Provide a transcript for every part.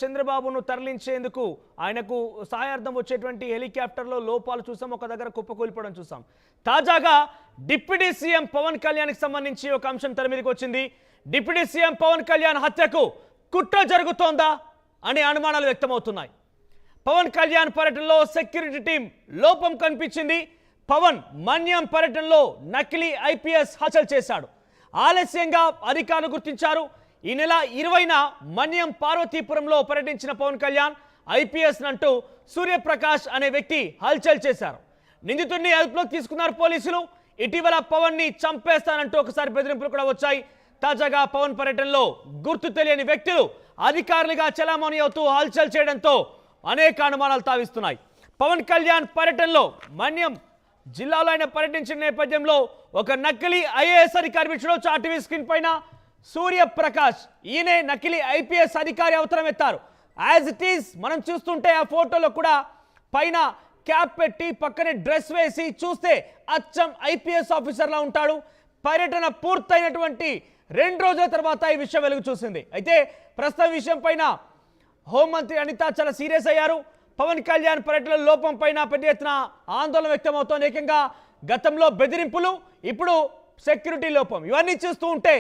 చంద్రబాబును తరలించేందుకు ఆయనకు సహాయార్థం వచ్చేటువంటి హెలికాప్టర్లో లోపాలు చూసాం. ఒక దగ్గర కుప్పకూలిపోవడం చూసాం. తాజాగా డిప్యూటీ సీఎం పవన్ కళ్యాణ్కి సంబంధించి ఒక అంశం తెర మీదకి వచ్చింది. డిప్యూటీ సీఎం పవన్ కళ్యాణ్ హత్యకు కుట్ర జరుగుతోందా అనే అనుమానాలు వ్యక్తమవుతున్నాయి. పవన్ కళ్యాణ్ పర్యటనలో సెక్యూరిటీ టీం లోపం కనిపించింది. పవన్ మన్యం పర్యటనలో నకిలీ ఐపీఎస్ హత్యలు చేశాడు. ఆలస్యంగా అధికారులు గుర్తించారు. ఈ నెల 20న మన్యం పార్వతీపురంలో పర్యటించిన పవన్ కళ్యాణ్ ఐపీఎస్ అంటూ సూర్యప్రకాష్ అనే వ్యక్తి హల్చల్ చేశారు. నిందితుడిని అదుపులోకి తీసుకున్నారు పోలీసులు. ఇటీవల పవన్ ని చంపేస్తానంటూ ఒకసారి బెదిరింపులు కూడా వచ్చాయి. తాజాగా పవన్ పర్యటనలో గుర్తు తెలియని వ్యక్తులు అధికారులుగా చలామణి అవుతూ హల్చల్ చేయడంతో అనేక అనుమానాలు తావిస్తున్నాయి. పవన్ కళ్యాణ్ పర్యటనలో మన్యం జిల్లాలో ఆయన పర్యటించిన నేపథ్యంలో ఒక నకిలీ ఐఏఎస్ అధికారి చూడొచ్చు. ఆర్టీవీ స్క్రీన్ పైన సూర్యప్రకాష్ ఈయనే నకిలీ ఐపీఎస్ అధికారి అవసరం ఎత్తారు. యాజ్ ఇట్ ఈస్ మనం చూస్తుంటే ఆ ఫోటోలో కూడా పైన క్యాప్ పెట్టి పక్కనే డ్రెస్ వేసి చూస్తే అచ్చం ఐపీఎస్ ఆఫీసర్లా ఉంటాడు. పర్యటన పూర్తయినటువంటి 2 రోజుల తర్వాత ఈ విషయం వెలుగు చూసింది. అయితే ప్రస్తుతం విషయం పైన హోంమంత్రి అనిత చాలా సీరియస్ అయ్యారు. పవన్ కళ్యాణ్ పర్యటన లోపం పైన పెద్ద ఎత్తున ఆందోళన వ్యక్తమవుతోంది. ఏకంగా గతంలో బెదిరింపులు, ఇప్పుడు సెక్యూరిటీ లోపం, ఇవన్నీ చూస్తూ ఉంటే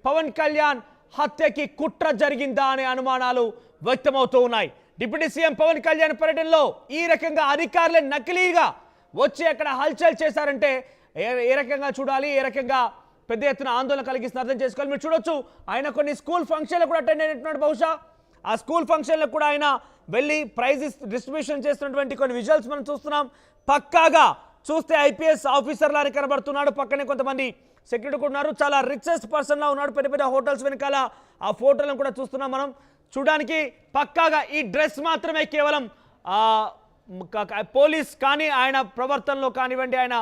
పవన్ కళ్యాణ్ హత్యకి కుట్ర జరిగిందా అనే అనుమానాలు వ్యక్తమవుతూ ఉన్నాయి. డిప్యూటీ సీఎం పవన్ కళ్యాణ్ పర్యటనలో ఈ రకంగా అధికారులే నకిలీగా వచ్చి అక్కడ హల్చల్ చేశారంటే ఏ రకంగా చూడాలి, ఏ రకంగా పెద్ద ఎత్తున ఆందోళన కలిగిస్తున్న అర్థం చేసుకోవాలి. మీరు చూడొచ్చు ఆయన కొన్ని స్కూల్ ఫంక్షన్లకు కూడా అటెండ్ అయినట్టున్నాడు. బహుశా ఆ స్కూల్ ఫంక్షన్లకు కూడా ఆయన వెళ్ళి ప్రైజ్ డిస్ట్రిబ్యూషన్ చేస్తున్నటువంటి కొన్ని విజువల్స్ మనం చూస్తున్నాం. పక్కాగా చూస్తే ఐపీఎస్ ఆఫీసర్ లాగా కనబడుతున్నాడు. పక్కనే కొంతమంది సెక్యూరిటీ కూడా ఉన్నారు. చాలా రిచెస్ట్ పర్సన్ లా ఉన్నాడు. పెద్ద పెద్ద హోటల్స్ వెనకాల ఆ ఫోటోలను కూడా చూస్తున్నాం మనం. చూడడానికి పక్కాగా ఈ డ్రెస్ మాత్రమే కేవలం పోలీస్ కానీ ఆయన ప్రవర్తనలో కానివ్వండి, ఆయన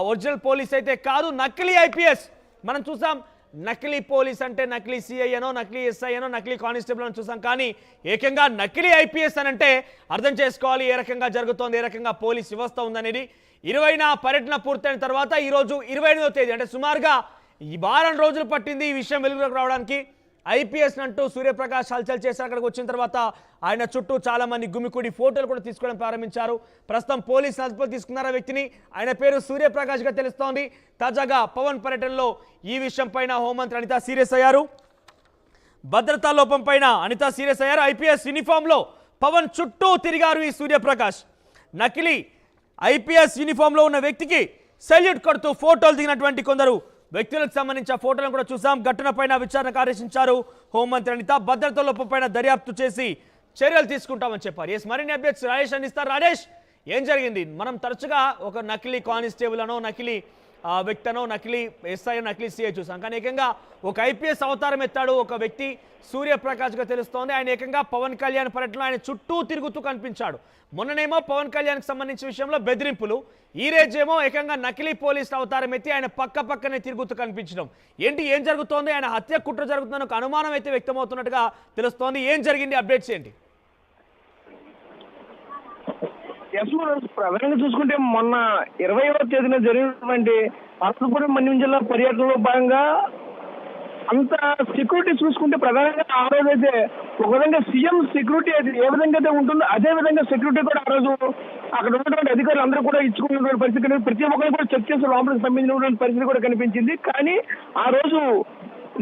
ఒరిజినల్ పోలీస్ అయితే కాదు, నకిలీ ఐపీఎస్. మనం చూసాం నకిలీ పోలీస్ అంటే నకిలీ సిఐ అనో, నకిలీ ఎస్ఐ అనో, నకిలీ కానిస్టేబుల్ అని చూసాం. కానీ ఏకంగా నకిలీ ఐపీఎస్ అని అంటే అర్థం చేసుకోవాలి ఏ రకంగా జరుగుతోంది, ఏ రకంగా పోలీస్ వ్యవస్థ ఉందనేది. 20న పర్యటన పూర్తయిన తర్వాత ఈరోజు 28వ తేదీ అంటే సుమారుగా ఈ వారం రోజులు పట్టింది ఈ విషయం వెలుగులోకి రావడానికి. ఐపీఎస్ అంటూ సూర్యప్రకాష్ హల్చల్ చేశారు. అక్కడికి వచ్చిన తర్వాత ఆయన చుట్టూ చాలా మంది గుమికూడి ఫోటోలు కూడా తీసుకోవడం ప్రారంభించారు. ప్రస్తుతం పోలీసులు అదుపులోకి తీసుకున్నారు ఆ వ్యక్తిని. ఆయన పేరు సూర్యప్రకాష్ గా తెలుస్తోంది. తాజాగా పవన్ పర్యటనలో ఈ విషయం పైన హోంమంత్రి అనిత సీరియస్ అయ్యారు. భద్రతా లోపం పైన అనిత సీరియస్ అయ్యారు. ఐపీఎస్ యూనిఫామ్ లో పవన్ చుట్టూ తిరిగారు ఈ సూర్యప్రకాష్. నకిలీ ఐపీఎస్ యూనిఫామ్ లో ఉన్న వ్యక్తికి సెల్యూట్ కొడుతూ ఫోటోలు దిగినటువంటి కొందరు వ్యక్తులకు సంబంధించిన ఫోటోలను కూడా చూసాం. ఘటన పైన విచారణకు ఆదేశించారు హోంమంత్రి అనిత. భద్రతా లోపం పైన దర్యాప్తు చేసి చర్యలు తీసుకుంటామని చెప్పారు. మరిన్ని అప్డేట్స్ రాజేష్ అందిస్తారు. రాజేష్, ఏం జరిగింది? మనం తరచుగా ఒక నకిలీ కానిస్టేబుల్ అనో, నకిలీ వ్యక్తనో, నకిలీ ఎస్ఐ, నకిలీ సిఐ చూసాం. కానీ ఏకంగా ఒక ఐపీఎస్ అవతారం ఎత్తాడు ఒక వ్యక్తి సూర్యప్రకాష్గా తెలుస్తోంది. ఆయన ఏకంగా పవన్ కళ్యాణ్ పర్యటనలో ఆయన చుట్టూ తిరుగుతూ కనిపించాడు. మొన్ననేమో పవన్ కళ్యాణ్కి సంబంధించిన విషయంలో బెదిరింపులు, ఈ రోజేమో ఏకంగా నకిలీ పోలీస్ అవతారం ఎత్తి ఆయన పక్కనే తిరుగుతూ కనిపించడం. ఏం జరుగుతోంది? ఆయన హత్య కుట్ర జరుగుతుందని ఒక అనుమానం అయితే వ్యక్తమవుతున్నట్టుగా తెలుస్తోంది. ఏం జరిగింది? అప్డేట్స్ ఏంటి? ప్రధానంగా చూసుకుంటే మొన్న 20వ తేదీన జరిగినటువంటి పార్వతీపురం మన్యం జిల్లా పర్యటనలో భాగంగా అంత సెక్యూరిటీ చూసుకుంటే ప్రధానంగా ఆ రోజు అయితే ఒక విధంగా సీఎం సెక్యూరిటీ అయితే ఏ విధంగా అయితే ఉంటుందో అదే విధంగా సెక్యూరిటీ కూడా ఆ రోజు అక్కడ ఉన్నటువంటి అధికారులు అందరూ కూడా ఇచ్చుకున్నటువంటి పరిస్థితి, ప్రతి ఒక్కరు కూడా చెక్ చేసి లోపలికి పంపించినటువంటి పరిస్థితి కూడా కనిపించింది. కానీ ఆ రోజు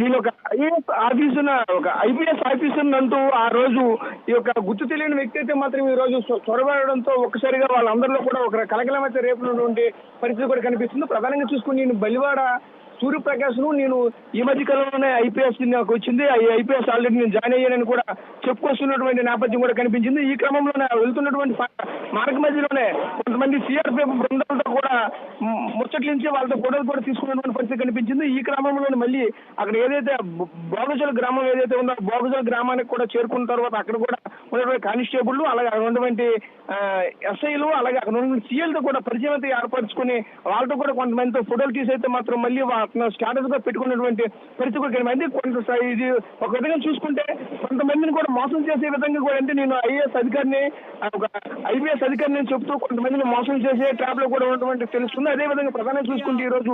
నేను ఒక ఐఏఎస్ ఆఫీసర్, ఒక ఐపీఎస్ ఆఫీసర్ అంటూ ఆ రోజు ఈ యొక్క గుర్తు తెలియని వ్యక్తి అయితే మాత్రం ఈ రోజు చొరబడడంతో ఒక్కసారిగా వాళ్ళందరిలో కూడా ఒక కలకలం అయితే రేపునటువంటి పరిస్థితి కూడా కనిపిస్తుంది. ప్రధానంగా చూసుకుని నేను బలివాడ సూర్యప్రకాష్ ను నేను ఈ మధ్య కాలంలోనే ఐపీఎస్ నాకు వచ్చింది, ఐపీఎస్ ఆల్రెడీ నేను జాయిన్ అయ్యానని కూడా చెప్పుకొస్తున్నటువంటి నేపథ్యం కూడా కనిపించింది. ఈ క్రమంలోనే వెళ్తున్నటువంటి మార్గ మధ్యలోనే కొంతమంది సిఆర్పిఎఫ్ బృందాలతో కూడా ముచ్చట్లించి వాళ్ళతో ఫోటోలు కూడా తీసుకున్నటువంటి పరిస్థితి కనిపించింది. ఈ క్రమంలోనే మళ్ళీ అక్కడ ఏదైతే బోగజల గ్రామం ఏదైతే ఉందో బోగజల గ్రామానికి కూడా చేరుకున్న తర్వాత అక్కడ కూడా ఉన్నటువంటి కానిస్టేబుల్, అలాగే అక్కడ ఉన్నటువంటి ఎస్ఐలు, అలాగే అక్కడ ఉన్నటువంటి సీఎల్తో కూడా పరిచయం అయితే ఏర్పరచుకుని వాళ్ళతో కూడా కొంతమందితో ఫోటోలు తీసి అయితే మాత్రం మళ్ళీ స్టాటస్ గా పెట్టుకున్నటువంటి పరిస్థితి కూడా కనిపించింది. ఇది ఒక విధంగా చూసుకుంటే కొంతమందిని కూడా మోసం చేసే విధంగా కూడా, అంటే నేను ఐఏఎస్ అధికారిని, ఒక ఐపీఎస్ అధికారిని చెప్తూ కొంతమందిని మోసం చేసే ట్రాప్ లో కూడా ఉన్నటువంటి తెలుస్తుంది. అదే విధంగా ప్రధానంగా చూసుకుంటే ఈ రోజు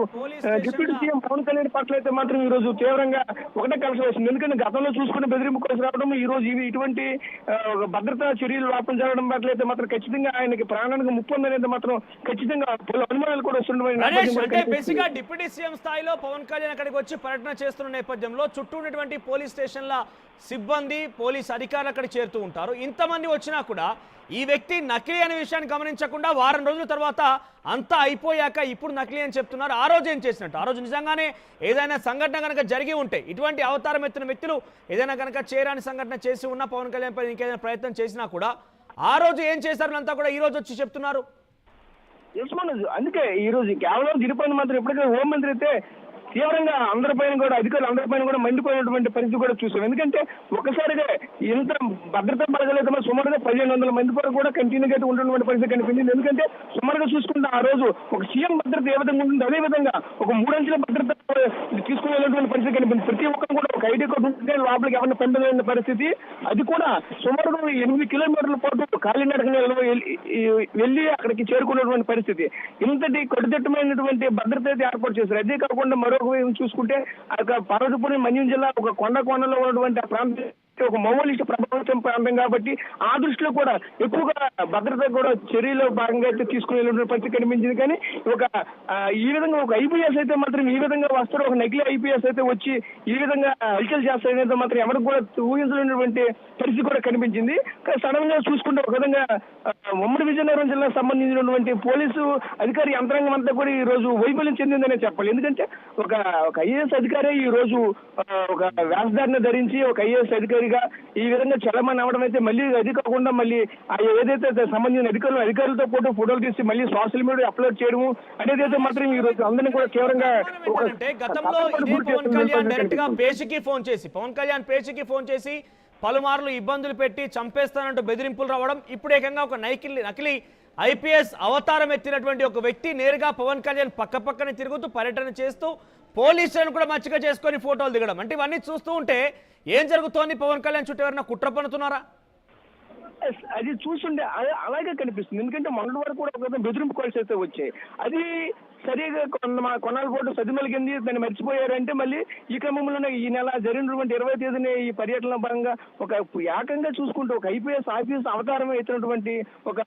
డిప్యూటీ సీఎం పవన్ కళ్యాణ్ పట్ల అయితే మాత్రం ఈ రోజు తీవ్రంగా ఒకటే కలిసి వస్తుంది. ఎందుకంటే గతంలో చూసుకుని బెదిరింపు కలిసి రావడం, ఈ రోజు ఇటువంటి భద్రతా చర్యలు లోపం జరగడం పట్ల అయితే మాత్రం ఖచ్చితంగా ఆయనకి ప్రాణానికి ముప్పు ఉందనేది మాత్రం ఖచ్చితంగా పలు అనుమానాలు కూడా అంటే బేసిక్ గా డిప్యూటీ సీఎం స్థాయిలో పవన్ కళ్యాణ్ అక్కడికి వచ్చి పర్యటన చేస్తున్న నేపథ్యంలో చుట్టూ ఉన్నటువంటి పోలీస్ స్టేషన్ల సిబ్బంది, పోలీస్ అధికారులు అక్కడ చేరుతూ ఉంటారు. ఇంతమంది వచ్చినా కూడా ఈ వ్యక్తి నకిలీ అనే విషయాన్ని గమనించకుండా వారం రోజుల తర్వాత అంతా అయిపోయాక ఇప్పుడు నకిలీ అని చెప్తున్నారు. ఆ రోజు ఏం చేసినట్టు? ఆ రోజు నిజంగానే ఏదైనా సంఘటన కనుక జరిగి ఉంటే, ఇటువంటి అవతారం ఎత్తిన వ్యక్తులు ఏదైనా కనుక చేయరాని సంఘటన చేసి ఉన్నా, పవన్ కళ్యాణ్ పై ఇంకేదైనా ప్రయత్నం చేసినా కూడా ఆ రోజు ఏం చేశారు అంతా కూడా ఈ రోజు వచ్చి చెప్తున్నారు. అందుకే ఈ రోజు కేవలం తిరుపతి మాత్రం ఇప్పటికే హోంమంత్రి అయితే తీవ్రంగా అందరిపైన కూడా, అధికారులు అందరిపైన కూడా మండిపోయినటువంటి పరిస్థితి కూడా చూసాం. ఎందుకంటే ఒక్కసారిగా ఇంత భద్రతా బలగలేదు సుమారుగా 1500 మంది వరకు కూడా కంటిన్యూగా ఉంటున్నటువంటి పరిస్థితి కనిపించింది. ఎందుకంటే సుమారుగా చూసుకుంటే ఆ రోజు ఒక సీఎం భద్రత ఏ విధంగా ఉంటుంది, అదే విధంగా ఒక 3 అంచెల భద్రత తీసుకుని వెళ్ళినటువంటి పరిస్థితి కనిపించింది. ప్రతి ఒక్కరు కూడా ఒక ఐడి కార్డు ఉంటే లోపలికి ఎవరిని పంపలేని పరిస్థితి, అది కూడా సుమారుగా 8 కిలోమీటర్ల పాటు కాలినడకన వెళ్ళి అక్కడికి చేరుకున్నటువంటి పరిస్థితి. ఇంతటి కట్టుదిట్టమైనటువంటి భద్రత అయితే ఏర్పాటు చేశారు. అదే కాకుండా మరొక చూసుకుంటే పార్వతీపురం మన్యం జిల్లా ఒక కొండలో ఉన్నటువంటి ఆ ప్రాంతం ఒక మౌలిక ప్రభావితం ప్రాంతం కాబట్టి ఆ దృష్టిలో కూడా ఎక్కువగా భద్రత కూడా చర్యలో భాగంగా అయితే తీసుకుని వెళ్ళిన పరిస్థితి కనిపించింది. కానీ ఈ విధంగా ఒక ఐపీఎస్ అయితే మాత్రం ఈ విధంగా వస్తారు, ఒక నకిలీ ఐపీఎస్ అయితే వచ్చి ఈ విధంగా హల్చల్ చేస్తారనేది మాత్రం ఎవరికి కూడా ఊహించలేనటువంటి పరిస్థితి కూడా కనిపించింది. సడన్ గా చూసుకుంటే ఒక విధంగా ఉమ్మడి విజయనగరం జిల్లాకు సంబంధించినటువంటి పోలీసు అధికారి యంత్రాంగం అంతా కూడా ఈ రోజు వైఫల్యం చెందిందనే చెప్పాలి. ఎందుకంటే ఒక ఐఏఎస్ అధికారి ఈ రోజు ఒక వేషధారణ ధరించి ఒక ఐఏఎస్ అధికారిగా ఈ విధంగా చలమని అవడం అయితే, మళ్ళీ అది కాకుండా మళ్ళీ ఏదైతే సంబంధించిన అధికారులతో పాటు ఫోటోలు తీసి మళ్ళీ సోషల్ మీడియా అప్లోడ్ చేయడము అనేది అయితే మాత్రం ఈ రోజు అందరినీ కూడా తీవ్రంగా గతంలో పవన్ కళ్యాణ్ డైరెక్ట్ గా పవన్ కళ్యాణ్ పేషికి ఫోన్ చేసి పలుమార్లు ఇబ్బందులు పెట్టి చంపేస్తానంటూ బెదిరింపులు రావడం, ఇప్పుడు ఏకంగా ఒక నకిలీ ఐపీఎస్ అవతారం ఎత్తినటువంటి ఒక వ్యక్తి నేరుగా పవన్ కళ్యాణ్ పక్కనే తిరుగుతూ పర్యటన చేస్తూ పోలీసులను కూడా మచ్చిక చేసుకొని ఫోటోలు దిగడం, అంటే ఇవన్నీ చూస్తూ ఉంటే ఏం జరుగుతోంది? పవన్ కళ్యాణ్ చుట్టూ ఎవరైనా కుట్ర పన్నుతున్నారా? అది చూస్తుంటే అలాగే కనిపిస్తుంది. ఎందుకంటే మొన్నటి వరకు కూడా ఒక బెదిరింపు కాల్స్ అయితే వచ్చాయి. అది సరిగా కొన్నాళ్ళ పాటు సదిమలిగింది, దాన్ని మర్చిపోయారంటే మళ్ళీ ఈ క్రమంలోనే ఈ నెల జరిగినటువంటి 20వ తేదీన ఈ పర్యటనలో భాగంగా ఒక ఏకంగా చూసుకుంటూ ఒక ఐపీఎస్ ఆఫీస్ అవతారం ఎత్తినటువంటి ఒక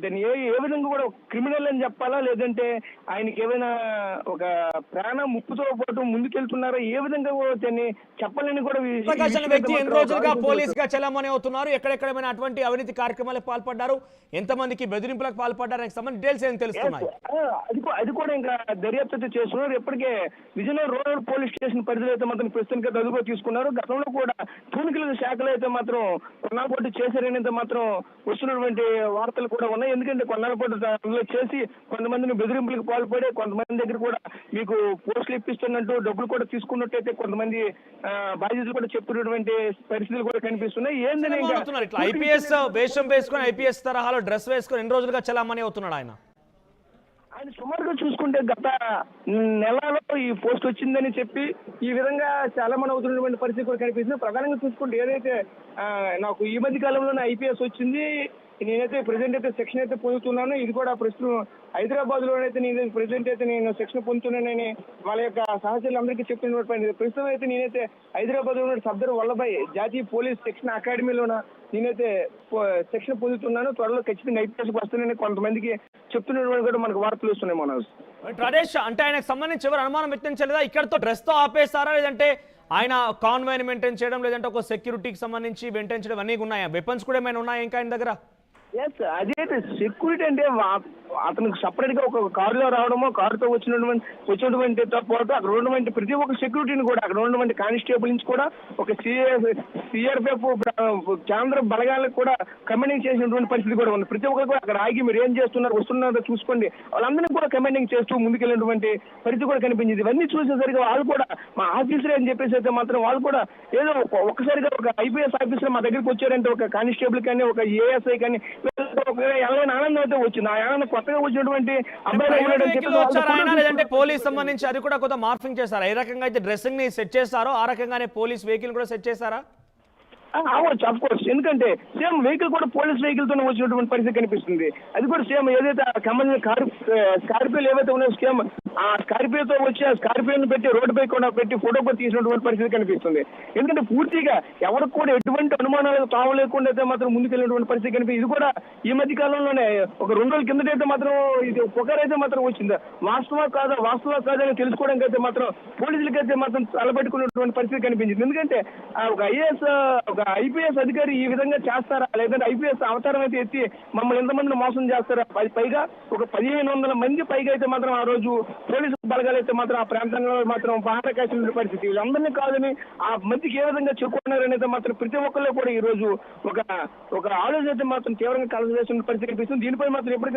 దాన్ని ఏ విధంగా కూడా క్రిమినల్ అని చెప్పాలా, లేదంటే ఆయనకి ఏమైనా ఒక ప్రాణ ముప్పుతో పాటు ముందుకెళ్తున్నారా, ఏ విధంగా దాన్ని చెప్పాలని కూడా వ్యక్తి ఎన్ని రోజులుగా పోలీస్ గా చలామణి అవుతున్నారు, ఎక్కడెక్కడైనా అటువంటి అవినీతి కార్యక్రమాలకు పాల్పడ్డారు, ఎంతమందికి బెదిరింపులకు పాల్పడ్డారు సంబంధించి డీటెయిల్స్ ఏం తెలుస్తున్నాయి? అది కూడా ఇంకా దర్యాప్తు చేస్తున్నారు. ఇప్పటికే విజయనగరం రూరల్ పోలీస్ స్టేషన్ పరిధిలో అయితే మాత్రం ప్రస్తుతానికి అదుపులో తీసుకున్నారు. గతంలో కూడా తూనికల శాఖలో అయితే మాత్రం కొన్నాళ్ళ పాటు చేశారనేది మాత్రం వస్తున్నటువంటి వార్తలు కూడా ఉన్నాయి. ఎందుకంటే కొన్నాళ్ళ పాటు అందులో చేసి కొంతమందిని బెదిరింపులకు పాల్పడే, కొంతమంది దగ్గర కూడా మీకు పోస్టులు ఇప్పిస్తున్నట్టు డబ్బులు కూడా తీసుకున్నట్టయితే కొంతమంది బాధ్యతలు కూడా చెప్తున్నటువంటి పరిస్థితులు కూడా కనిపిస్తున్నాయి. ఏంటనే ఇట్లా ఐపీఎస్ వేషం వేసుకొని ఐపీఎస్ తరహాలో డ్రెస్ వేసుకొని ఎన్ని రోజులుగా చలామణి అవుతున్నాడు ఆయన సుమారుగా చూసుకుంటే గత నెలలో ఈ పోస్ట్ వచ్చిందని చెప్పి ఈ విధంగా చాలా మంది అవుతున్నటువంటి పరిస్థితి కూడా కనిపిస్తుంది. ప్రధానంగా చూసుకుంటే ఏదైతే నాకు ఈ మధ్య కాలంలోనే ఐపీఎస్ వచ్చింది, నేనైతే ప్రెసెంట్ అయితే సెక్షన్ అయితే పొందుతున్నాను, ఇది కూడా ప్రస్తుతం హైదరాబాద్ లోనైతే నేను ప్రెసెంట్ అయితే నేను సెక్షన్ పొందుతున్నానని వాళ్ళ యొక్క సహచరులందరికీ చెప్తున్నటువంటి ప్రస్తుతం అయితే నేనైతే హైదరాబాద్ లో సర్దార్ వల్లభాయ్ జాతీయ పోలీస్ శిక్షణ అకాడమీలోన నేనైతే శిక్షణ పొందుతున్నాను. త్వరలో ఖచ్చితంగా ఐపీఎస్ వస్తున్నానని కొంతమందికి చెప్తున్నటువంటి కూడా మనకు వార్తలు వస్తున్నాయి. మనోజ్ ప్రదేశ్ అంటే ఆయనకు సంబంధించి ఎవరు అనుమానం వ్యక్తించలేదా? ఇక్కడతో డ్రెస్ తో ఆపేస్తారా, లేదంటే ఆయన కాన్వాయ్ని మెయింటైన్ చేయడం, లేదంటే ఒక సెక్యూరిటీకి సంబంధించి మెయింటైన్ చేయడం అన్నీ ఉన్నాయా? వెపన్స్ కూడా ఏమైనా ఉన్నాయా ఇంకా ఆయన దగ్గర? అదైతే సెక్యూరిటీ అంటే అతనికి సపరేట్ గా ఒక కారులో రావడమో, కారుతో వచ్చినటువంటి పాటు అక్కడ ఉన్నటువంటి ప్రతి ఒక్క సెక్యూరిటీని కూడా అక్కడ ఉన్నటువంటి కానిస్టేబుల్ నుంచి కూడా ఒక సిఆర్పిఎఫ్ కేంద్ర బలగాలకు కూడా కమాండింగ్ చేసినటువంటి పరిస్థితి కూడా ఉంది. ప్రతి ఒక్కరు కూడా అక్కడ ఆగి మీరు ఏం చేస్తున్నారు, వస్తున్నారో చూసుకోండి, వాళ్ళందరినీ కూడా కమాండింగ్ చేస్తూ ముందుకెళ్ళినటువంటి పరిస్థితి కూడా కనిపించింది. ఇవన్నీ చూసేసరికి వాళ్ళు కూడా మా ఆఫీసరే అని చెప్పేసి అయితే మాత్రం వాళ్ళు కూడా ఏదో ఒక్కసారిగా ఒక ఐపీఎస్ ఆఫీసర్ మా దగ్గరికి వచ్చారంటే, ఒక కానిస్టేబుల్ కానీ ఒక ఏఎస్ఐ కానీ ఎలాగైనా ఆనందం అయితే వచ్చింది. ఆ ఆనందం కొత్తగా వచ్చినటువంటి ప్రైవేట్ వెహికల్ వచ్చారా ఆయన, లేదంటే అబ్బాయి పోలీస్ సంబంధించి అది కూడా కొంత మార్ఫింగ్ చేశారా? ఏ రకంగా అయితే డ్రెస్సింగ్ ని సెట్ చేస్తారో ఆ రకంగానే పోలీస్ వెహికల్ కూడా సెట్ చేశారా? అవ్వచ్చు, అఫ్ కోర్స్. ఎందుకంటే సేమ్ వెహికల్ కూడా పోలీస్ వెహికల్ తోనే వచ్చినటువంటి పరిస్థితి కనిపిస్తుంది. అది కూడా సేమ్ ఏదైతే స్కార్పియోలు ఏవైతే ఉన్నాయో సేమ్ ఆ స్కార్పియోతో వచ్చి ఆ స్కార్పియోని పెట్టి రోడ్డుపై కూడా పెట్టి ఫోటో కూడా తీసినటువంటి పరిస్థితి కనిపిస్తుంది. ఎందుకంటే పూర్తిగా ఎవరికి కూడా ఎటువంటి అనుమానాలు తావు లేకుండా అయితే మాత్రం ముందుకెళ్ళినటువంటి పరిస్థితి కనిపిస్తుంది. ఇది కూడా ఈ మధ్య కాలంలోనే ఒక 2 రోజుల కిందటైతే మాత్రం ఇది పుకారైతే మాత్రం వచ్చింది. వాస్తవా కాదా అని తెలుసుకోవడానికి అయితే మాత్రం పోలీసులకైతే మాత్రం తలపెట్టుకున్నటువంటి పరిస్థితి కనిపించింది. ఎందుకంటే ఒక ఐపీఎస్ అధికారి ఈ విధంగా చేస్తారా, లేదంటే ఐపీఎస్ అవతారం అయితే ఎత్తి మమ్మల్ని ఎంతమందిని మోసం చేస్తారా? పైగా ఒక 1500 మంది పైగా అయితే మాత్రం ఆ రోజు పోలీసు బలగాలు అయితే మాత్రం ఆ ప్రాంతంలో మాత్రం బాగా కాసిన పరిస్థితి. వీళ్ళందరినీ కాదని ఆ మందికి ఏ విధంగా చెప్పుకున్నారని అయితే మాత్రం ప్రతి ఒక్కళ్ళు కూడా ఈ రోజు ఒక ఆలోచన అయితే మాత్రం తీవ్రంగా కలగజేసిన పరిస్థితి కనిపిస్తుంది. దీనిపై మాత్రం ఎప్పటికీ